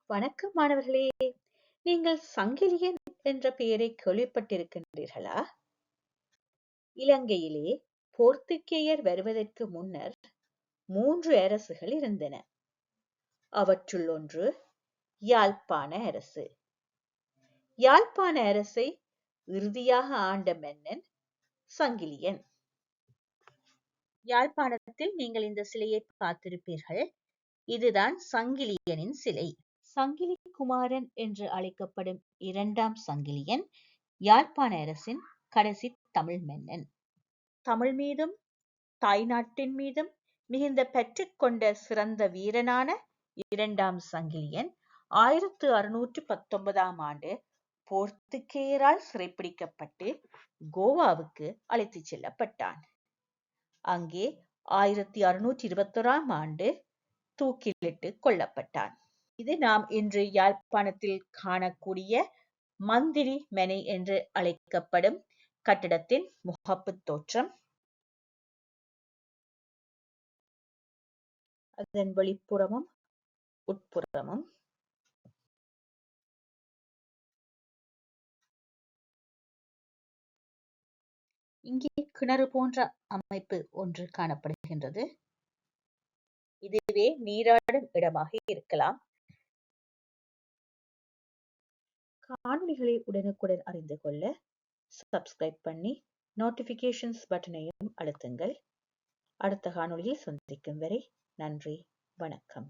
வணக்கம் மாணவர்களே. நீங்கள் சங்கிலியன் என்ற பெயரை கேள்விப்பட்டிருக்கின்றீர்களா? இலங்கையிலே போர்த்துகேயர் வருவதற்கு முன்னர் 3 அரசுகள் இருந்தன. அவற்றுள் ஒன்று யாழ்ப்பாண அரசு. யாழ்ப்பாண அரசை இறுதியாக ஆண்ட மன்னன் சங்கிலியன். யாழ்ப்பாணத்தில் நீங்கள் இந்த சிலையை பார்த்திருப்பீர்கள். இதுதான் சங்கிலியனின் சிலை. சங்கிலி குமாரன் என்று அழைக்கப்படும் 2ஆம் சங்கிலியன் யாழ்ப்பாண அரசின் கடைசி தமிழ் மன்னன். தமிழ் மீதும் தாய்நாட்டின் மீதும் மிகுந்த பற்று கொண்ட சிறந்த வீரனான 2ஆம் சங்கிலியன் 1619ஆம் ஆண்டு போர்த்துகேயரால் சிறைப்பிடிக்கப்பட்டு கோவாவுக்கு அழைத்துச் செல்லப்பட்டான். அங்கே 1621ஆம் ஆண்டு தூக்கிலிட்டு கொல்லப்பட்டான். இது நாம் இன்று யாழ்ப்பாணத்தில் காணக்கூடிய மந்திரி மனை என்று அழைக்கப்படும் கட்டிடத்தின் முகப்புத் தோற்றம். அதன் வெளிப்புறமும் உட்புறமும். இங்கே கிணறு போன்ற அமைப்பு ஒன்று காணப்படுகின்றது. இதுவே நீராடும் இடமாக இருக்கலாம். காணொளிகளை உடனுக்குடன் அறிந்து கொள்ள சப்ஸ்கிரைப் பண்ணி நோட்டிபிகேஷன்ஸ் பட்டனையும் அழுத்துங்கள். அடுத்த காணொளியில் சந்திக்கும் வரை நன்றி, வணக்கம்.